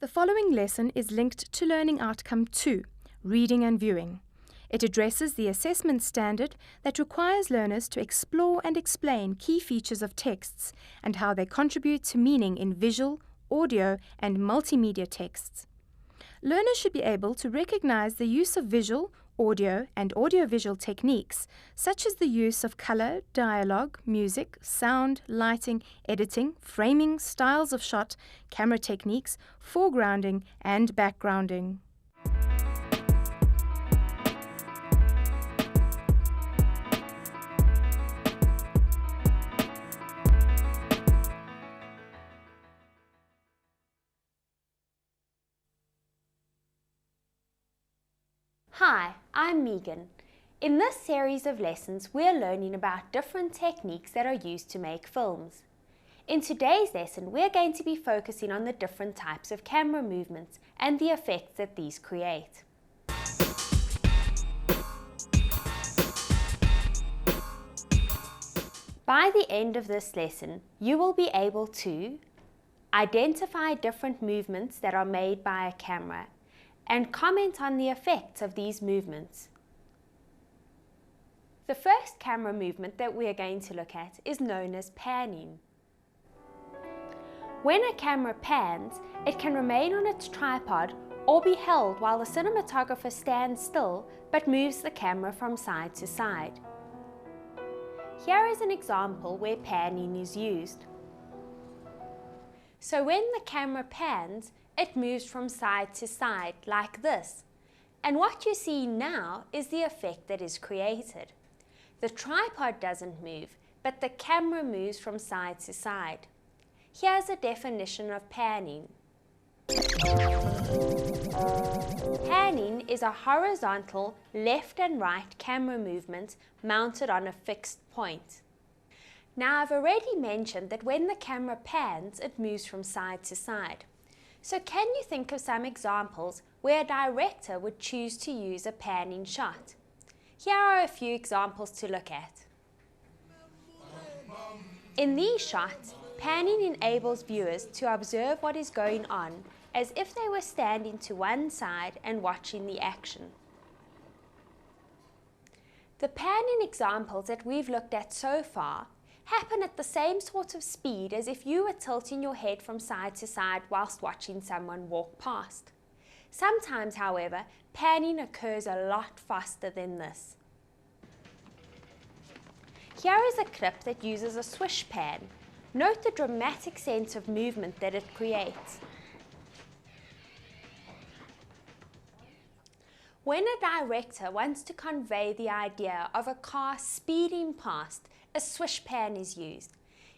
The following lesson is linked to Learning Outcome 2, Reading and Viewing. It addresses the assessment standard that requires learners to explore and explain key features of texts and how they contribute to meaning in visual, audio, and multimedia texts. Learners should be able to recognize the use of visual, audio, and audiovisual techniques, such as the use of color, dialogue, music, sound, lighting, editing, framing, styles of shot, camera techniques, foregrounding, and backgrounding. Hi, I'm Megan. In this series of lessons, we're learning about different techniques that are used to make films. In today's lesson, we're going to be focusing on the different types of camera movements and the effects that these create. By the end of this lesson, you will be able to identify different movements that are made by a camera and comment on the effects of these movements. The first camera movement that we are going to look at is known as panning. When a camera pans, it can remain on its tripod or be held while the cinematographer stands still but moves the camera from side to side. Here is an example where panning is used. So when the camera pans, it moves from side to side like this. And what you see now is the effect that is created. The tripod doesn't move, but the camera moves from side to side. Here's a definition of panning. Panning is a horizontal left and right camera movement mounted on a fixed point. Now I've already mentioned that when the camera pans, it moves from side to side. So can you think of some examples where a director would choose to use a panning shot? Here are a few examples to look at. In these shots, panning enables viewers to observe what is going on as if they were standing to one side and watching the action. The panning examples that we've looked at so far happen at the same sort of speed as if you were tilting your head from side to side whilst watching someone walk past. Sometimes, however, panning occurs a lot faster than this. Here is a clip that uses a swish pan. Note the dramatic sense of movement that it creates. When a director wants to convey the idea of a car speeding past, a swish pan is used.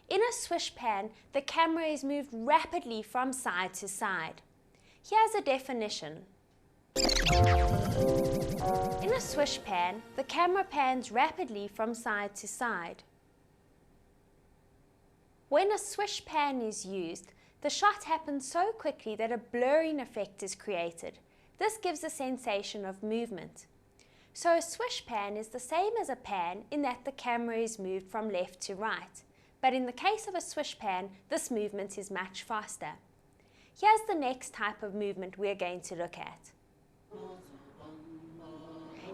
In a swish pan, the camera is moved rapidly from side to side. Here's a definition. In a swish pan, the camera pans rapidly from side to side. When a swish pan is used, the shot happens so quickly that a blurring effect is created. This gives a sensation of movement. So a swish pan is the same as a pan in that the camera is moved from left to right. But in the case of a swish pan, this movement is much faster. Here's the next type of movement we're going to look at.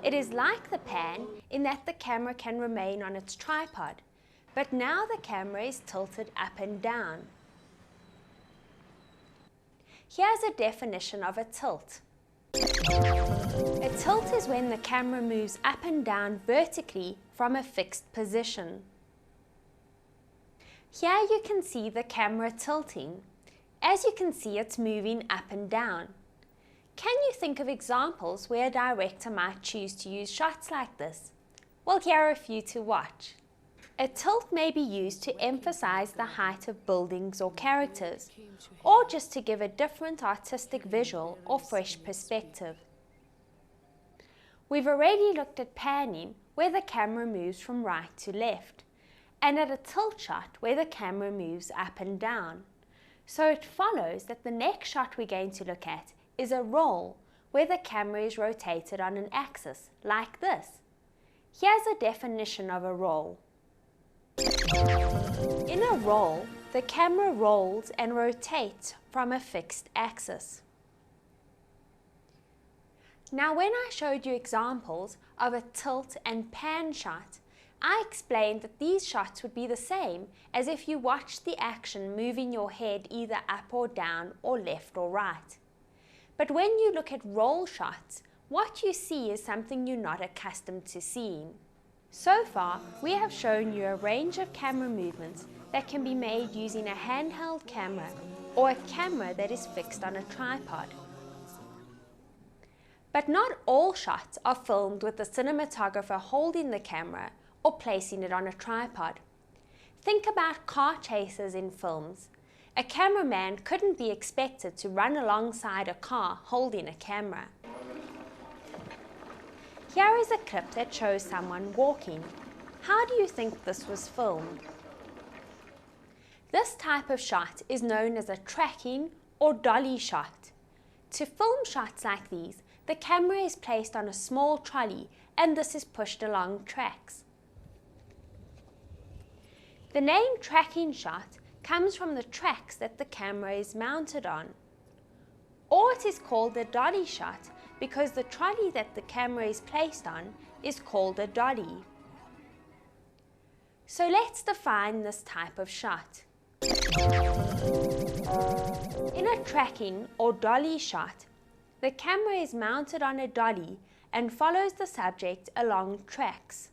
It is like the pan in that the camera can remain on its tripod, but now the camera is tilted up and down. Here's a definition of a tilt. A tilt is when the camera moves up and down vertically from a fixed position. Here you can see the camera tilting. As you can see, it's moving up and down. Can you think of examples where a director might choose to use shots like this? Well, here are a few to watch. A tilt may be used to emphasize the height of buildings or characters, or just to give a different artistic visual or fresh perspective. We've already looked at panning, where the camera moves from right to left, and at a tilt shot, where the camera moves up and down. So it follows that the next shot we're going to look at is a roll, where the camera is rotated on an axis, like this. Here's a definition of a roll. In a roll, The camera rolls and rotates from a fixed axis. Now, when I showed you examples of a tilt and pan shot, I explained that these shots would be the same as if you watched the action moving your head either up or down or left or right. But when you look at roll shots, what you see is something you're not accustomed to seeing. So far, we have shown you a range of camera movements that can be made using a handheld camera or a camera that is fixed on a tripod. But not all shots are filmed with the cinematographer holding the camera or placing it on a tripod. Think about car chases in films. A cameraman couldn't be expected to run alongside a car holding a camera. Here is a clip that shows someone walking. How do you think this was filmed? This type of shot is known as a tracking or dolly shot. To film shots like these, the camera is placed on a small trolley and this is pushed along tracks. The name tracking shot comes from the tracks that the camera is mounted on. Or it is called a dolly shot because the trolley that the camera is placed on is called a dolly. So let's define this type of shot. In a tracking or dolly shot, the camera is mounted on a dolly and follows the subject along tracks.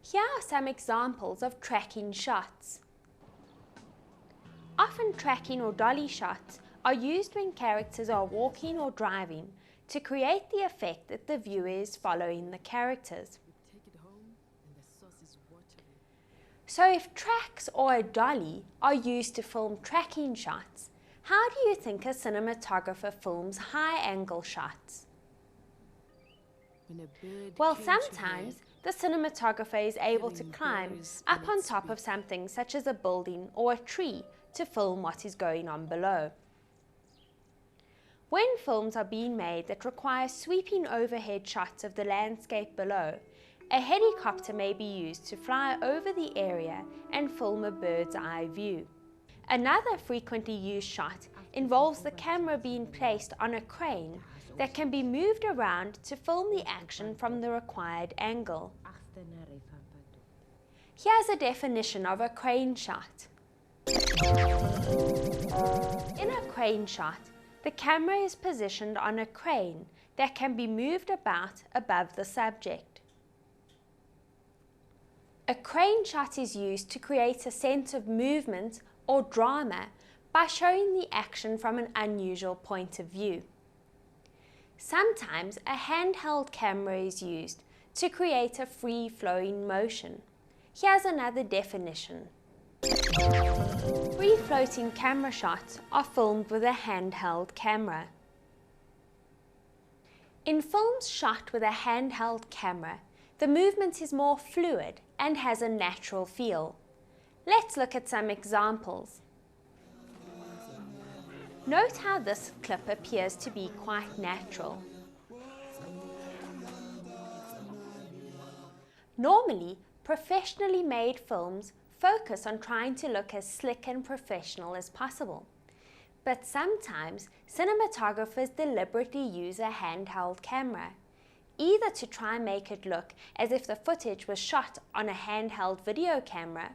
Here are some examples of tracking shots. Often tracking or dolly shots are used when characters are walking or driving to create the effect that the viewer is following the characters. So if tracks or a dolly are used to film tracking shots, how do you think a cinematographer films high-angle shots? Well, sometimes the cinematographer is able to climb up on top of something such as a building or a tree to film what is going on below. When films are being made that require sweeping overhead shots of the landscape below, a helicopter may be used to fly over the area and film a bird's eye view. Another frequently used shot involves the camera being placed on a crane that can be moved around to film the action from the required angle. Here's a definition of a crane shot. In a crane shot, the camera is positioned on a crane that can be moved about above the subject. A crane shot is used to create a sense of movement or drama by showing the action from an unusual point of view. Sometimes a handheld camera is used to create a free-flowing motion. Here's another definition. Free-floating camera shots are filmed with a handheld camera. In films shot with a handheld camera, the movement is more fluid and has a natural feel. Let's look at some examples. Note how this clip appears to be quite natural. Normally, professionally made films focus on trying to look as slick and professional as possible. But sometimes, cinematographers deliberately use a handheld camera, either to try and make it look as if the footage was shot on a handheld video camera,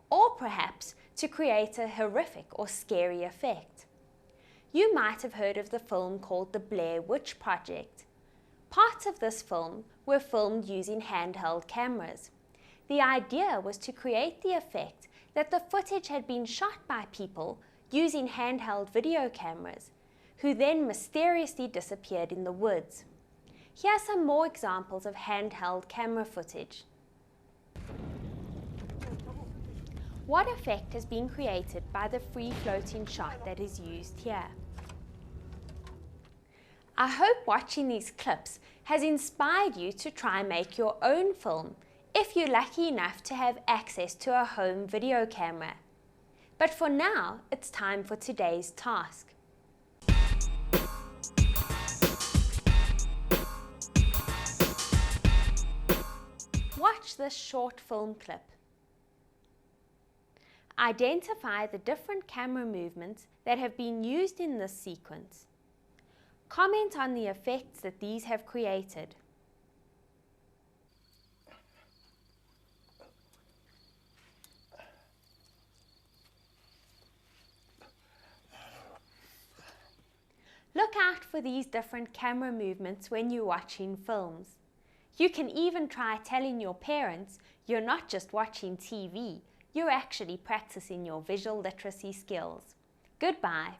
or perhaps to create a horrific or scary effect. You might have heard of the film called The Blair Witch Project. Parts of this film were filmed using handheld cameras. The idea was to create the effect that the footage had been shot by people using handheld video cameras, who then mysteriously disappeared in the woods. Here are some more examples of handheld camera footage. What effect has been created by the free-floating shot that is used here? I hope watching these clips has inspired you to try and make your own film if you're lucky enough to have access to a home video camera. But for now, it's time for today's task. Watch this short film clip. Identify the different camera movements that have been used in this sequence. Comment on the effects that these have created. Look out for these different camera movements when you're watching films. You can even try telling your parents you're not just watching TV, you're actually practicing your visual literacy skills. Goodbye.